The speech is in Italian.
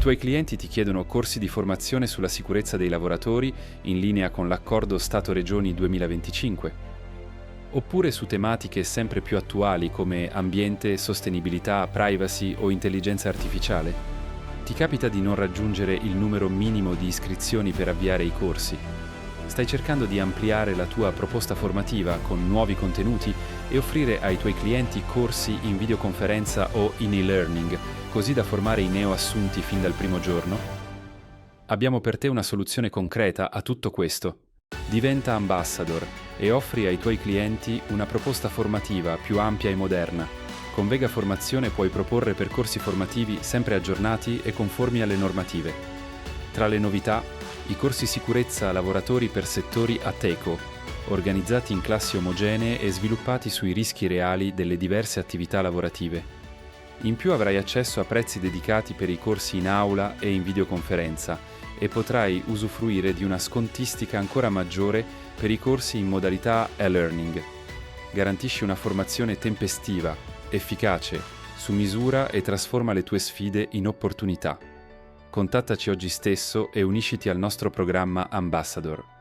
tuoi clienti ti chiedono corsi di formazione sulla sicurezza dei lavoratori in linea con l'accordo Stato-Regioni 2025? Oppure su tematiche sempre più attuali come ambiente, sostenibilità, privacy o intelligenza artificiale? Ti capita di non raggiungere il numero minimo di iscrizioni per avviare i corsi? Stai cercando di ampliare la tua proposta formativa con nuovi contenuti e offrire ai tuoi clienti corsi in videoconferenza o in e-learning, così da formare i neoassunti fin dal primo giorno? Abbiamo per te una soluzione concreta a tutto questo. Diventa Ambassador e offri ai tuoi clienti una proposta formativa più ampia e moderna. Con Vega Formazione puoi proporre percorsi formativi sempre aggiornati e conformi alle normative. Tra le novità, i corsi sicurezza lavoratori per settori Ateco, organizzati in classi omogenee e sviluppati sui rischi reali delle diverse attività lavorative. In più avrai accesso a prezzi dedicati per i corsi in aula e in videoconferenza e potrai usufruire di una scontistica ancora maggiore per i corsi in modalità e-learning. Garantisci una formazione tempestiva, efficace, su misura e trasforma le tue sfide in opportunità. Contattaci oggi stesso e unisciti al nostro programma Ambassador.